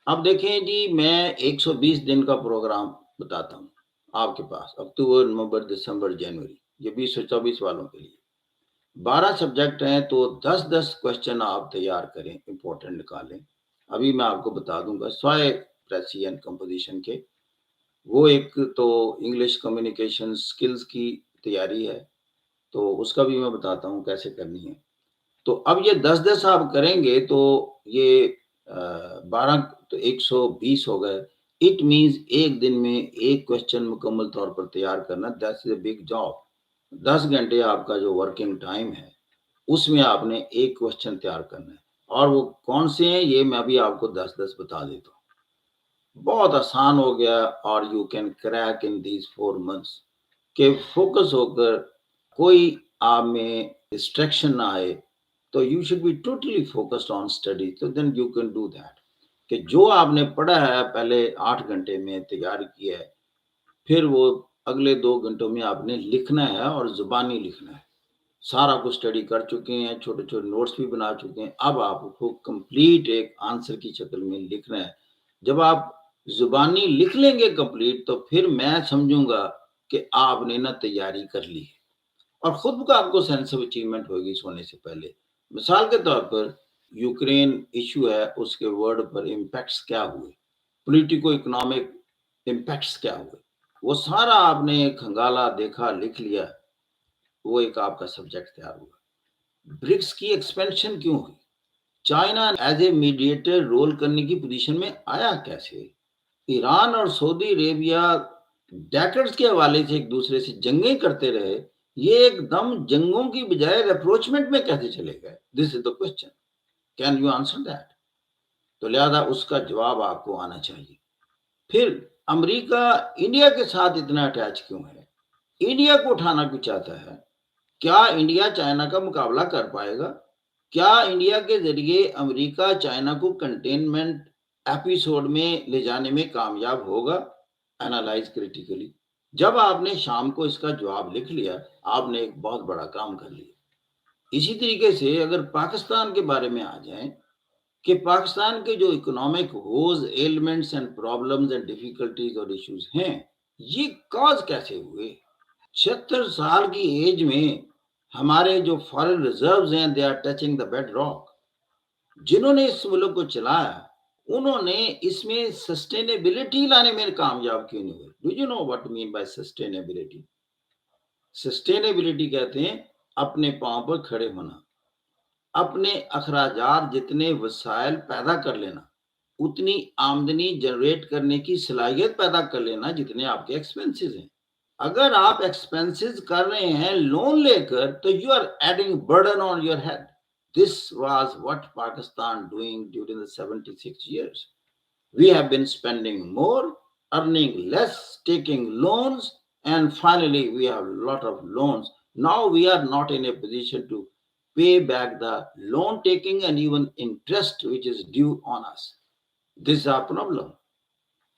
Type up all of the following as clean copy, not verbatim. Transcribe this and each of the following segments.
اب دیکھیں جی، میں 120 دن کا پروگرام بتاتا ہوں آپ کے پاس، اکتوبر نومبر دسمبر جنوری، یہ 2024 والوں کے لیے 12 سبجیکٹ ہیں، تو 10 کوشچن آپ تیار کریں، امپورٹنٹ نکالیں۔ ابھی میں آپ کو بتا دوں گا سوائے پریسی اینڈ کمپوزیشن کے، وہ ایک تو انگلش کمیونیکیشن سکلز کی تیاری ہے، تو اس کا بھی میں بتاتا ہوں کیسے کرنی ہے۔ تو اب یہ 10 آپ کریں گے تو یہ 12 تو 120 ہو گئے۔ اٹ مینز ایک دن میں ایک کوشچن مکمل طور پر تیار کرنا، دیٹس اے بگ جاب۔ 10 گھنٹے آپ کا جو ورکنگ ٹائم ہے، اس میں آپ نے ایک کوشچن تیار کرنا ہے، اور وہ کون سے ہیں یہ میں ابھی آپ کو 10 بتا دیتا ہوں۔ بہت آسان ہو گیا، اور you can crack in these 4 months کہ فوکس ہو کر کوئی آپ میں ڈسٹریکشن نہ آئے، تو you should be totally focused on study, تو then you can do that کہ جو آپ نے پڑھا ہے پہلے 8 گھنٹے میں تیار کیا ہے، پھر وہ اگلے 2 گھنٹوں میں آپ نے لکھنا ہے، اور زبانی لکھنا ہے۔ سارا کچھ اسٹڈی کر چکے ہیں، چھوٹے چھوٹے نوٹس بھی بنا چکے ہیں، اب آپ کو کمپلیٹ ایک آنسر کی شکل میں لکھنا ہے۔ جب آپ زبانی لکھ لیں گے کمپلیٹ، تو پھر میں سمجھوں گا کہ آپ نے نا تیاری کر لی ہے، اور خود کا آپ کو سینس آف اچیومنٹ ہوگی سونے سے پہلے۔ مثال کے طور پر یوکرین ایشو ہے، اس کے ورڈ پر امپیکٹس کیا ہوئے، پولیٹیکو اکنامک امپیکٹس کیا ہوئے، وہ سارا آپ نے کھنگالا، دیکھا، لکھ لیا، وہ ایک آپ کا سبجیکٹ تیار ہوا۔ برکس کی ایکسپینشن کیوں ہوئی؟ China as a mediator role کرنے کی پوزیشن میں آیا کیسے؟ ایران اور سعودی عربیہ ڈیکڈز کے حوالے سے ایک دوسرے سے جنگیں کرتے رہے، یہ ایک دم جنگوں کی بجائے اپروچمنٹ میں کیسے چلے گئے؟ This is the question, can you answer that? تو لہذا اس کا جواب آپ کو آنا چاہیے۔ پھر امریکہ انڈیا کے ساتھ اتنا اٹیچ کیوں ہے؟ انڈیا کو اٹھانا کیوں چاہتا ہے؟ کیا انڈیا چائنا کا مقابلہ کر پائے گا؟ کیا انڈیا کے ذریعے امریکہ چائنا کو کنٹینمنٹ ایپیسوڈ میں لے جانے میں کامیاب ہوگا؟ Analyze critically. جب آپ نے شام کو اس کا جواب لکھ لیا، آپ نے ایک بہت بڑا کام کر لیا۔ اسی طریقے سے اگر پاکستان کے بارے میں آ جائیں کہ پاکستان کے جو economic woes, elements and problems and difficulties اور ایشوز ہیں، یہ کاز کیسے ہوئے؟ 76 سال کی ایج میں ہمارے جو فارن ریزروز ہیں، they are touching the bedrock. جنہوں نے اس ملک کو چلایا، انہوں نے اس میں سسٹینیبلٹی لانے میں کامیاب کیوں نہیں ہوئے؟ Do you know what mean by sustainability? Sustainability کہتے ہیں اپنے پاؤں پر کھڑے ہونا، اپنے اخراجات جتنے وسائل پیدا کر لینا، اتنی آمدنی جنریٹ کرنے کی صلاحیت پیدا کر لینا جتنے آپ کے ایکسپینسز ہیں۔ اگر آپ ایکسپینسز کر رہے ہیں لون لے کر، تو you are adding burden on your head. This was what Pakistan doing during the 76 years. We have been spending more, earning less, taking loans, and finally we have a lot of loans. Now we are not in a position to pay back the loan taking and even interest which is due on us. This is our problem.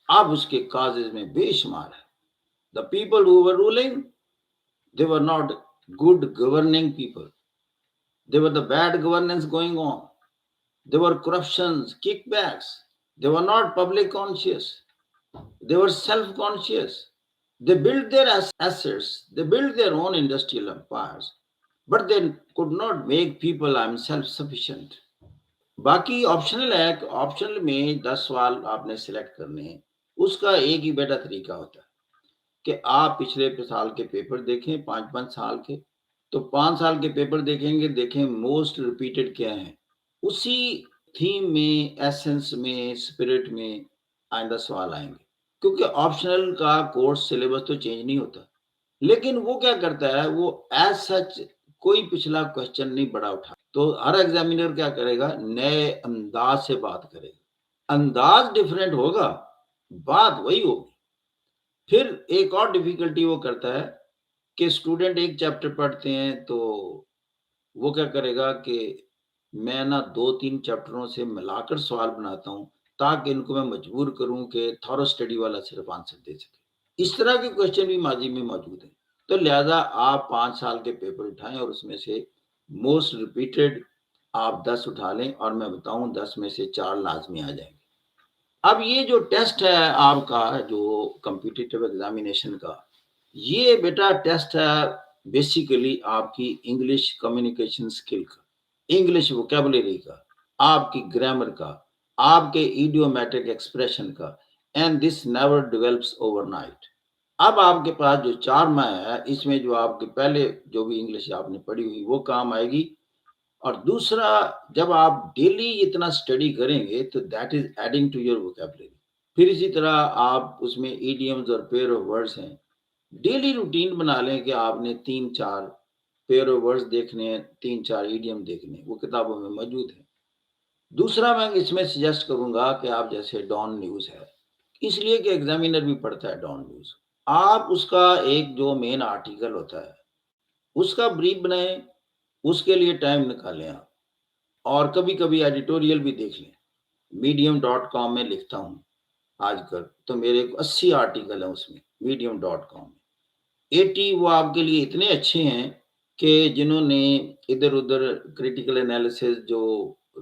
اب اس کے causes میں بے شمار ہے۔ The people who were ruling, they were not good governing people. There were the bad governance going on. There were corruptions, kickbacks. They were not public conscious. They were self-conscious. They built their assets. They built their own industrial empires. But they could not make people self-sufficient. باقی optional ہے کہ optional میں 10 سوال آپ نے select کرنے ہیں، اس کا ایک ہی بیٹا طریقہ ہوتا ہے کہ آپ پچھلے سال کے پیپر دیکھیں، 5 سال کے، تو 5 سال کے پیپر دیکھیں گے، دیکھیں موسٹ ریپیٹڈ کیا ہیں، اسی تھیم میں، ایسنس میں، اسپرٹ میں آئندہ سوال آئیں گے، کیونکہ آپشنل کا کورس سلیبس تو چینج نہیں ہوتا، لیکن وہ کیا کرتا ہے، وہ ایز سچ کوئی پچھلا کوشچن نہیں بڑا اٹھا، تو ہر ایگزامینر کیا کرے گا، نئے انداز سے بات کرے گا، انداز ڈیفرنٹ ہوگا، بات وہی ہوگی۔ پھر ایک اور ڈیفیکلٹی وہ کرتا ہے کہ اسٹوڈنٹ ایک چیپٹر پڑھتے ہیں، تو وہ کیا کرے گا کہ میں نا 2-3 چیپٹروں سے ملا کر سوال بناتا ہوں، تاکہ ان کو میں مجبور کروں کہ تھورو اسٹڈی والا صرف آنسر دے سکے۔ اس طرح کے کوشچن بھی ماضی میں موجود ہیں، تو لہذا آپ 5 سال کے پیپر اٹھائیں، اور اس میں سے موسٹ ریپیٹڈ آپ 10 اٹھا لیں، اور میں بتاؤں 10 میں سے 4 لازمی آ جائیں گے۔ اب یہ جو ٹیسٹ ہے آپ کا جو کمپیٹیٹیو ایگزامینیشن کا، یہ بیٹا ٹیسٹ ہے بیسیکلی آپ کی انگلش کمیونیکیشن اسکل کا، انگلش ووکیبلری کا، آپ کی گرامر کا، آپ کے ایڈیومیٹرک ایکسپریشن کا، and this never develops over night. اب آپ کے پاس جو 4 ماہ ہے، اس میں جو آپ کے پہلے جو بھی انگلش آپ نے پڑھی ہوئی وہ کام آئے گی، اور دوسرا جب آپ ڈیلی اتنا اسٹڈی کریں گے تو that is adding to your vocabulary. پھر اسی طرح آپ اس میں ایڈیمز اور پیئر آف ورڈز ہیں، ڈیلی روٹین بنا لیں کہ آپ نے 3-4 پیئر آف ورڈز دیکھنے ہیں، 3-4 ایڈیم دیکھنے ہیں، وہ کتابوں میں موجود ہیں۔ دوسرا میں اس میں سجیسٹ کروں گا کہ آپ جیسے ڈان نیوز ہے، اس لیے کہ ایگزامینر بھی پڑھتا ہے ڈان نیوز، آپ اس کا ایک جو مین آرٹیکل ہوتا ہے اس کا بریف بنائیں، اس کے لیے ٹائم نکالیں آپ، اور کبھی کبھی ایڈیٹوریل بھی دیکھ لیں۔ medium.com میں لکھتا ہوں آج کل تو میرے 80 آرٹیکل ہیں اس میں medium.com میں، 80 وہ آپ کے لیے اتنے اچھے ہیں کہ جنہوں نے ادھر ادھر کریٹیکل انالیسز جو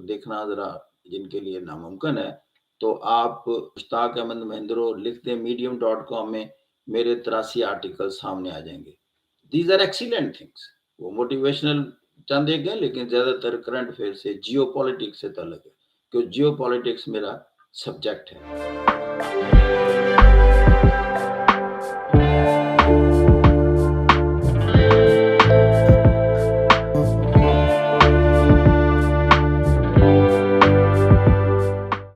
دیکھنا ذرا جن کے لیے ناممکن ہے، تو آپ مشتاق احمد مہندرو لکھ دیں medium.com میں، میرے 83 آرٹیکل سامنے آ جائیں گے۔ دیز آر ایکسیلنٹ تھنگس، وہ موٹیویشنل چند ایک ہیں لیکن زیادہ تر کرنٹ افیئر سے، جیو پالیٹکس سے تعلق ہے، کہ جیو پالیٹکس میرا سبجیکٹ ہے۔